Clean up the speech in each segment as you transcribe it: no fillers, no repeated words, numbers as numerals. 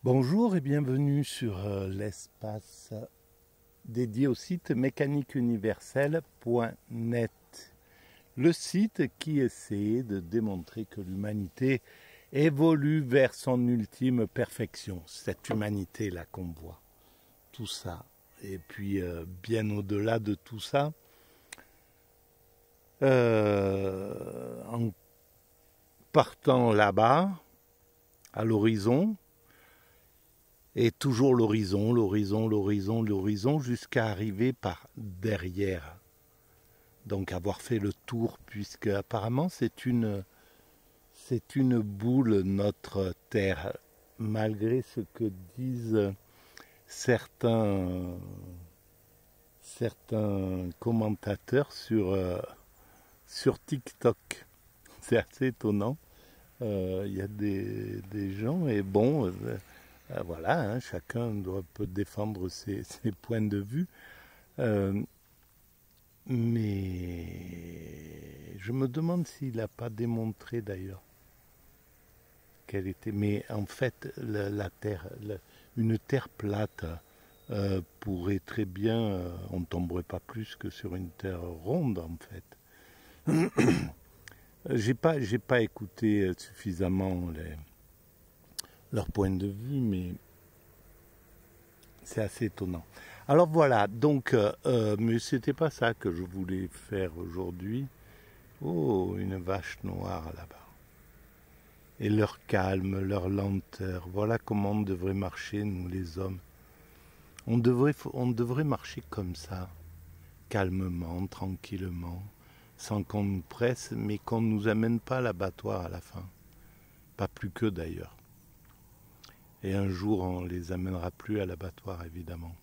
Bonjour et bienvenue sur l'espace dédié au site mécaniqueuniverselle.net, le site qui essaie de démontrer que l'humanité évolue vers son ultime perfection, cette humanité-là qu'on voit, tout ça. Et puis bien au-delà de tout ça, en partant là-bas, à l'horizon, et toujours l'horizon, l'horizon, l'horizon, l'horizon, jusqu'à arriver par derrière. Donc avoir fait le tour, puisque apparemment c'est une boule, notre Terre, malgré ce que disent certains, certains commentateurs sur TikTok. C'est assez étonnant. Il y a des gens, et bon, voilà, hein, chacun peut défendre ses points de vue. Mais je me demande s'il n'a pas démontré d'ailleurs qu'elle était. Mais en fait, la Terre, une Terre plate pourrait très bien. On ne tomberait pas plus que sur une Terre ronde en fait. J'ai pas écouté suffisamment leur point de vue, mais c'est assez étonnant. Alors voilà, donc, mais c'était pas ça que je voulais faire aujourd'hui. Oh, une vache noire là-bas. Et leur calme, leur lenteur. Voilà comment on devrait marcher, nous les hommes. On devrait marcher comme ça, calmement, tranquillement, sans qu'on nous presse, mais qu'on ne nous amène pas à l'abattoir à la fin. Pas plus que d'ailleurs. Et un jour, on les amènera plus à l'abattoir, évidemment.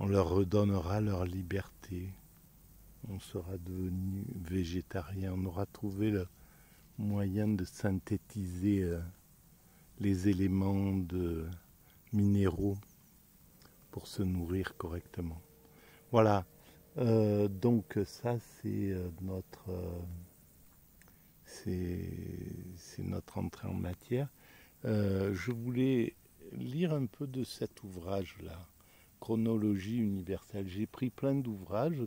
On leur redonnera leur liberté. On sera devenu végétarien. On aura trouvé le moyen de synthétiser les éléments minéraux pour se nourrir correctement. Voilà. Donc ça, c'est notre entrée en matière. Je voulais lire un peu de cet ouvrage-là, Chronologie universelle. J'ai pris plein d'ouvrages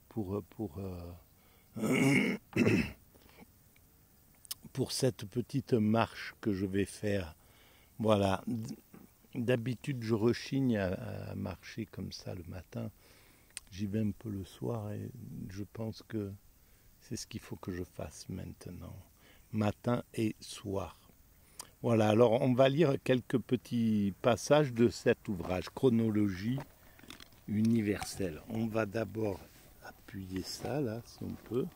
pour cette petite marche que je vais faire. Voilà. D'habitude, je rechigne à marcher comme ça le matin. J'y vais un peu le soir et je pense que c'est ce qu'il faut que je fasse maintenant. Matin et soir. Voilà, alors on va lire quelques petits passages de cet ouvrage, Chronologie universelle. On va d'abord appuyer ça, là, si on peut.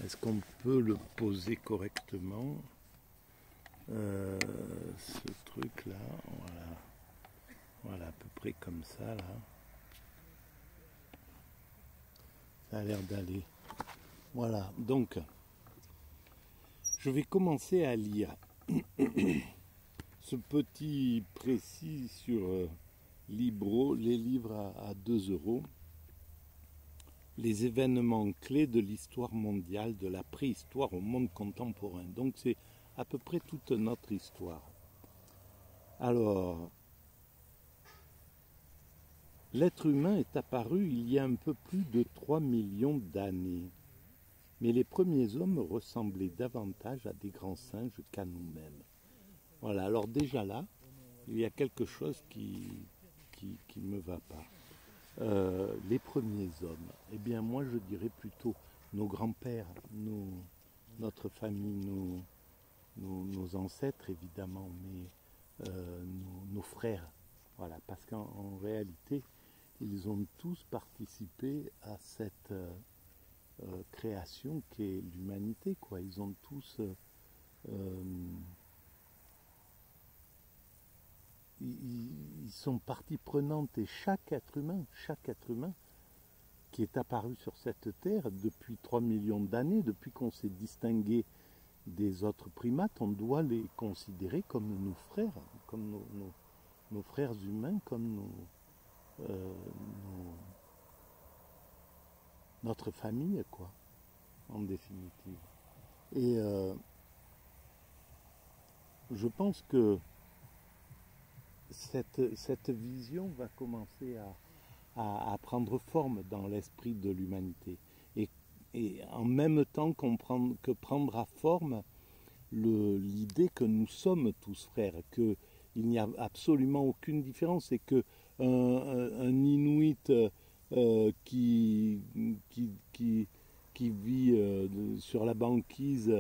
Est-ce qu'on peut le poser correctement ce truc-là, voilà. Voilà, à peu près comme ça, là. Ça a l'air d'aller. Voilà, donc, je vais commencer à lire ce petit précis sur Libro, les livres à 2 €, les événements clés de l'histoire mondiale, de la préhistoire au monde contemporain. Donc c'est à peu près toute notre histoire. Alors, l'être humain est apparu il y a un peu plus de 3 millions d'années. Mais les premiers hommes ressemblaient davantage à des grands singes qu'à nous-mêmes. Voilà, alors déjà là, il y a quelque chose qui me va pas. Les premiers hommes, eh bien moi je dirais plutôt nos grands-pères, notre famille, nos ancêtres évidemment, mais nos frères. Voilà, parce qu'en réalité, ils ont tous participé à cette création qu'est l'humanité, quoi. Ils ont tous ils sont partie prenante, et chaque être humain qui est apparu sur cette terre depuis 3 millions d'années, depuis qu'on s'est distingué des autres primates, on doit les considérer comme nos frères, comme nos frères humains, comme notre famille, quoi, en définitive. Et je pense que cette vision va commencer à prendre forme dans l'esprit de l'humanité. Et en même temps que prendra forme l'idée que nous sommes tous frères, qu'il n'y a absolument aucune différence et que un Inuit qui vit sur la banquise,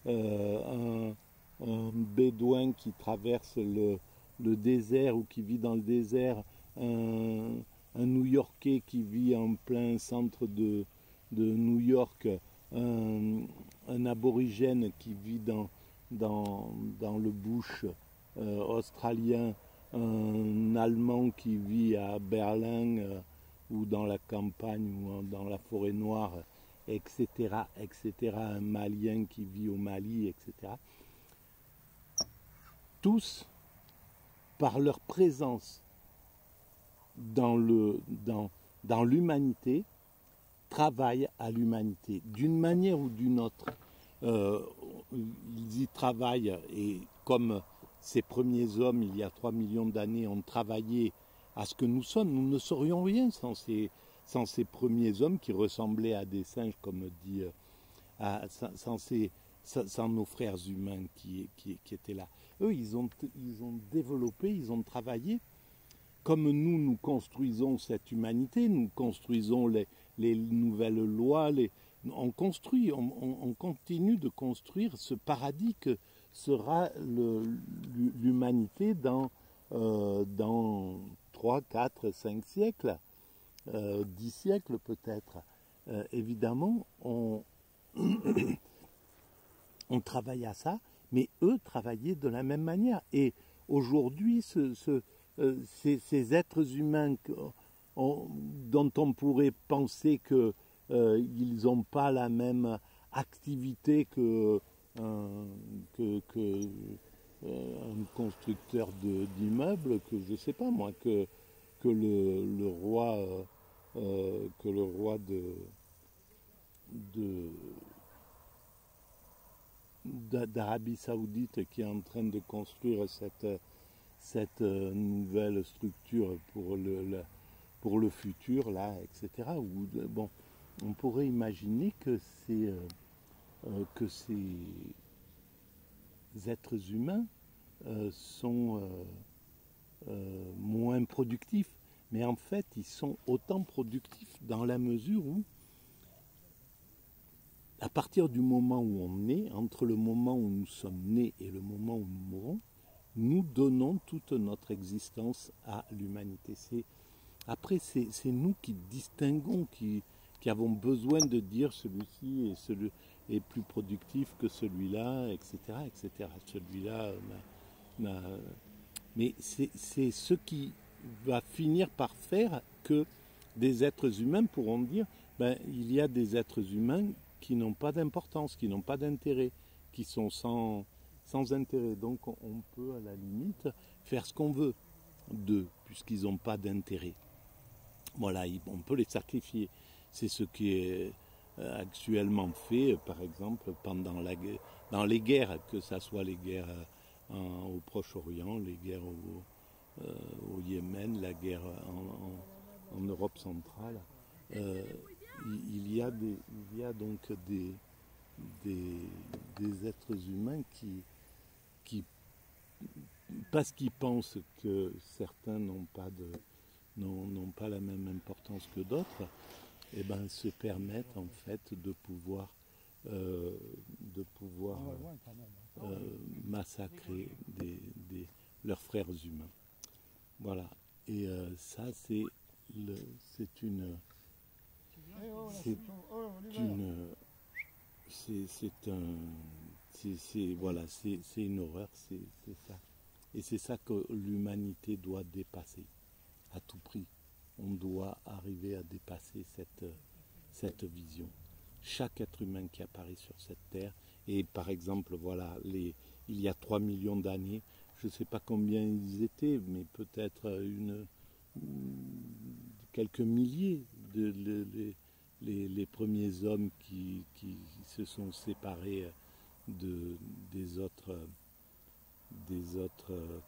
un Bédouin qui traverse le désert ou qui vit dans le désert, un New-Yorkais qui vit en plein centre de New York, un aborigène qui vit dans le bush australien, un Allemand qui vit à Berlin ou dans la campagne ou dans la forêt noire, etc., etc., un Malien qui vit au Mali, etc. Tous, par leur présence dans l'humanité, travaillent à l'humanité, d'une manière ou d'une autre. Ils y travaillent, et comme ces premiers hommes, il y a 3 millions d'années, ont travaillé à ce que nous sommes, nous ne serions rien sans ces premiers hommes qui ressemblaient à des singes, comme dit, sans nos frères humains qui étaient là. Eux, ils ont développé, ils ont travaillé. Comme nous construisons cette humanité, nous construisons les nouvelles lois, on construit, on continue de construire ce paradis que sera l'humanité dans 3, 4, 5 siècles, 10 siècles peut-être. Évidemment, on travaille à ça, mais eux travaillaient de la même manière. Et aujourd'hui, ces êtres humains dont on pourrait penser qu'ils n'ont pas la même activité qu'un constructeur d'immeubles, que je ne sais pas moi, que le roi d'Arabie Saoudite qui est en train de construire cette nouvelle structure pour le futur, là, etc. Bon, on pourrait imaginer que ces êtres humains sont moins productifs, mais en fait, ils sont autant productifs dans la mesure où, à partir du moment où on est, entre le moment où nous sommes nés et le moment où nous mourrons, nous donnons toute notre existence à l'humanité. Après, c'est nous qui distinguons, qui avons besoin de dire celui-ci est plus productif que celui-là, etc., etc. Celui-là mais c'est ce qui va finir par faire que des êtres humains pourront dire, il y a des êtres humains qui n'ont pas d'importance, qui n'ont pas d'intérêt, qui sont sans intérêt. Donc on peut à la limite faire ce qu'on veut d'eux, puisqu'ils n'ont pas d'intérêt. Voilà, on peut les sacrifier. C'est ce qui est actuellement fait, par exemple, dans les guerres, que ce soit les guerres au Proche-Orient, les guerres au Yémen, la guerre en Europe centrale. Il y a donc des êtres humains qui parce qu'ils pensent que certains n'ont pas la même importance que d'autres, se permettent en fait de pouvoir massacrer leurs frères humains. Voilà. Et ça, c'est une horreur, c'est ça. Et c'est ça que l'humanité doit dépasser à tout prix. On doit arriver à dépasser cette vision. Chaque être humain qui apparaît sur cette terre, et par exemple, voilà, il y a 3 millions d'années, je ne sais pas combien ils étaient, mais peut-être quelques milliers les premiers hommes qui se sont séparés des autres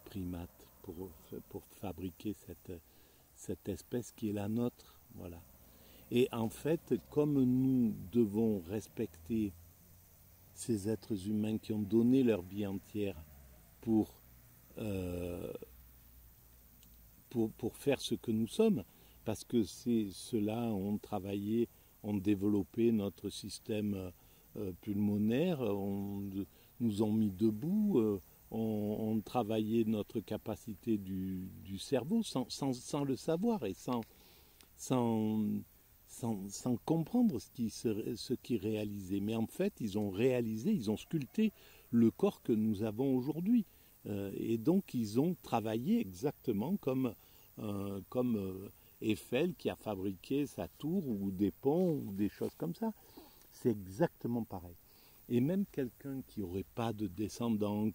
primates. pour fabriquer cette espèce qui est la nôtre. Voilà. Et en fait, comme nous devons respecter ces êtres humains qui ont donné leur vie entière euh, pour faire ce que nous sommes, parce que ceux-là ont travaillé, ont développé notre système pulmonaire, nous ont mis debout, ont travaillé notre capacité du cerveau sans le savoir et sans comprendre ce qu'ils réalisaient. Mais en fait, ils ont réalisé, ils ont sculpté le corps que nous avons aujourd'hui. Et donc, ils ont travaillé exactement comme Eiffel qui a fabriqué sa tour ou des ponts ou des choses comme ça. C'est exactement pareil. Et même quelqu'un qui n'aurait pas de descendants,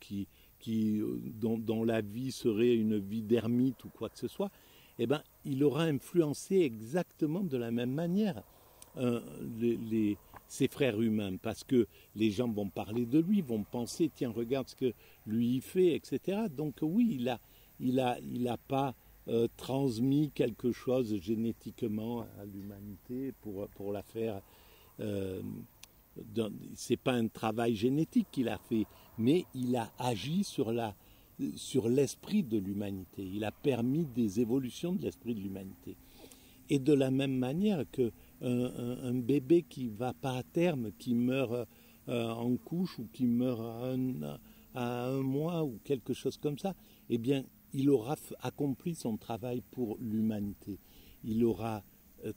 dont la vie serait une vie d'ermite ou quoi que ce soit, eh ben, il aura influencé exactement de la même manière ses frères humains, parce que les gens vont parler de lui, vont penser, tiens, regarde ce que lui il fait, etc. Donc oui, il a pas transmis quelque chose génétiquement à l'humanité pour la faire. C'est pas un travail génétique qu'il a fait, mais il a agi sur l'esprit de l'humanité. Il a permis des évolutions de l'esprit de l'humanité. Et de la même manière qu'un bébé qui ne va pas à terme, qui meurt en couche ou qui meurt à un mois ou quelque chose comme ça, eh bien, il aura accompli son travail pour l'humanité. Il aura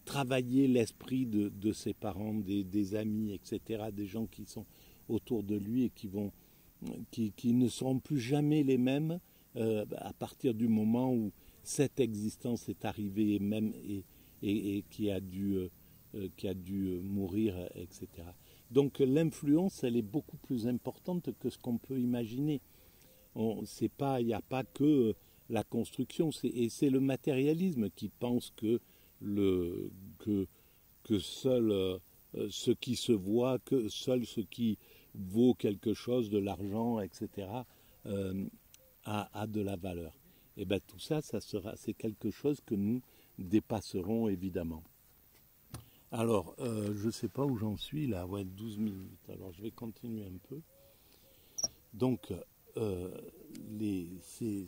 travaillé l'esprit de ses parents, des amis, etc., des gens qui sont autour de lui et qui ne seront plus jamais les mêmes à partir du moment où cette existence est arrivée et qui a dû mourir, etc. Donc l'influence, elle est beaucoup plus importante que ce qu'on peut imaginer. Il n'y a pas que la construction, et c'est le matérialisme qui pense que seul ce qui se voit, que seul ce qui vaut quelque chose, de l'argent, etc., a de la valeur. Et bien tout ça, c'est quelque chose que nous dépasserons évidemment. Alors, je ne sais pas où j'en suis là, ouais, 12 minutes. Alors je vais continuer un peu. Donc, ces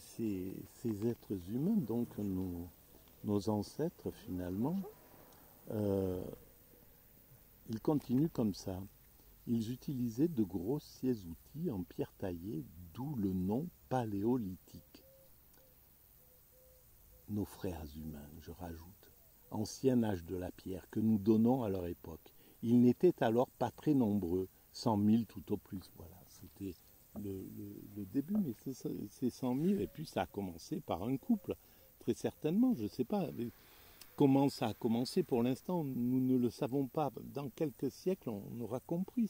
êtres humains, donc nos ancêtres finalement, ils continuent comme ça. Ils utilisaient de grossiers outils en pierre taillée, d'où le nom paléolithique. Nos frères humains, je rajoute, ancien âge de la pierre que nous donnons à leur époque. Ils n'étaient alors pas très nombreux, 100 000 tout au plus. Voilà, c'était le début, mais c'est 100 000, et puis ça a commencé par un couple, très certainement, je ne sais pas. Comment ça a commencé pour l'instant, nous ne le savons pas. Dans quelques siècles, on aura compris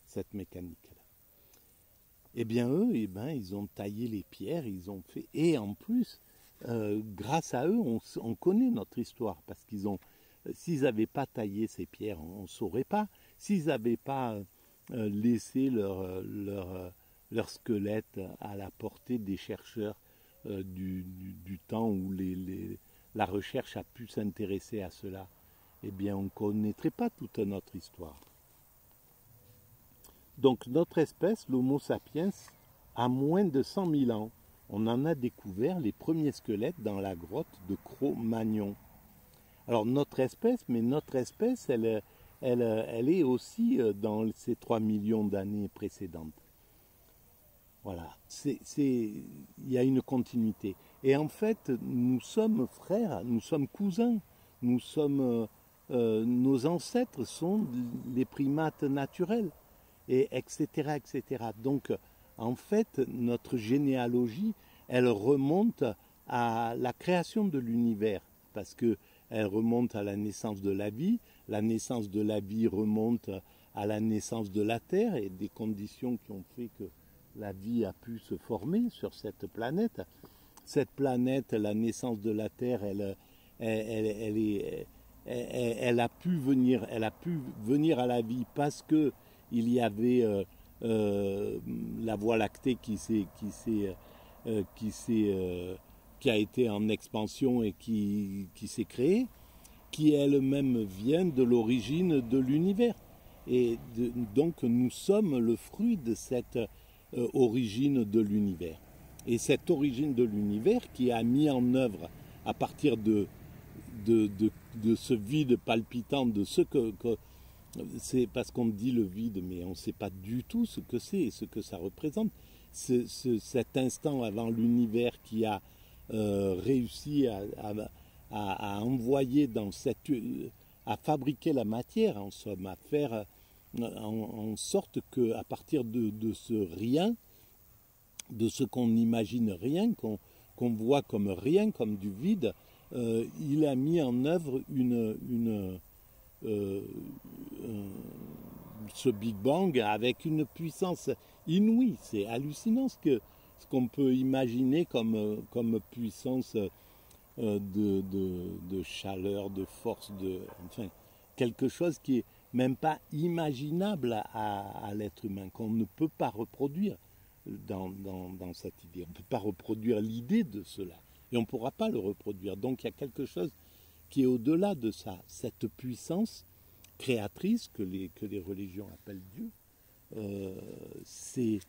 cette mécanique-là. Eh bien, eux, ils ont taillé les pierres, ils ont fait... Et en plus, grâce à eux, on connaît notre histoire, parce s'ils n'avaient pas taillé ces pierres, on ne saurait pas. S'ils n'avaient pas laissé leur squelette à la portée des chercheurs du temps où la recherche a pu s'intéresser à cela, eh bien on ne connaîtrait pas toute notre histoire. Donc notre espèce, l'Homo sapiens, a moins de 100 000 ans. On en a découvert les premiers squelettes dans la grotte de Cro-Magnon. Alors notre espèce, elle est aussi dans ces 3 millions d'années précédentes. Voilà, il y a une continuité. Et en fait, nous sommes frères, nous sommes cousins, nos ancêtres sont les primates naturels, et etc., etc. Donc, en fait, notre généalogie, elle remonte à la création de l'univers, parce qu'elle remonte à la naissance de la vie remonte à la naissance de la Terre, et des conditions qui ont fait que la vie a pu se former sur cette planète. Cette planète, la naissance de la Terre, elle a pu venir à la vie parce que il y avait la Voie lactée qui s'est qui a été en expansion et qui s'est créée, qui elle-même vient de l'origine de l'univers. Et donc nous sommes le fruit de cette origine de l'univers. Et cette origine de l'univers qui a mis en œuvre à partir de ce vide palpitant, de ce que c'est parce qu'on dit le vide, mais on ne sait pas du tout ce que c'est et ce que ça représente. Cet instant avant l'univers qui a réussi à envoyer dans à fabriquer la matière, en somme, à faire en sorte qu'à partir de ce rien, de ce qu'on n'imagine rien, qu'on voit comme rien, comme du vide, il a mis en œuvre ce Big Bang avec une puissance inouïe. C'est hallucinant ce qu'on peut imaginer comme puissance de chaleur, de force, enfin, quelque chose qui est même pas imaginable à l'être humain, qu'on ne peut pas reproduire dans cette idée. On ne peut pas reproduire l'idée de cela. Et on ne pourra pas le reproduire. Donc il y a quelque chose qui est au-delà de ça. Cette puissance créatrice que les religions appellent Dieu, c'est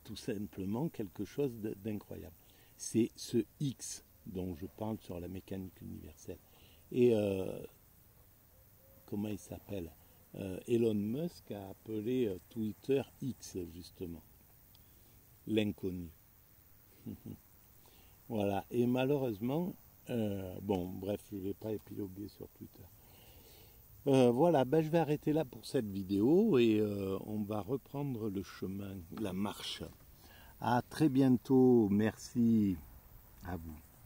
tout simplement quelque chose d'incroyable. C'est ce X dont je parle sur la mécanique universelle. Et comment il s'appelle Elon Musk a appelé Twitter X, justement. L'inconnu. Voilà. Et malheureusement, bon, bref, je ne vais pas épiloguer sur Twitter. Voilà, ben, je vais arrêter là pour cette vidéo et on va reprendre le chemin, la marche. À très bientôt. Merci à vous.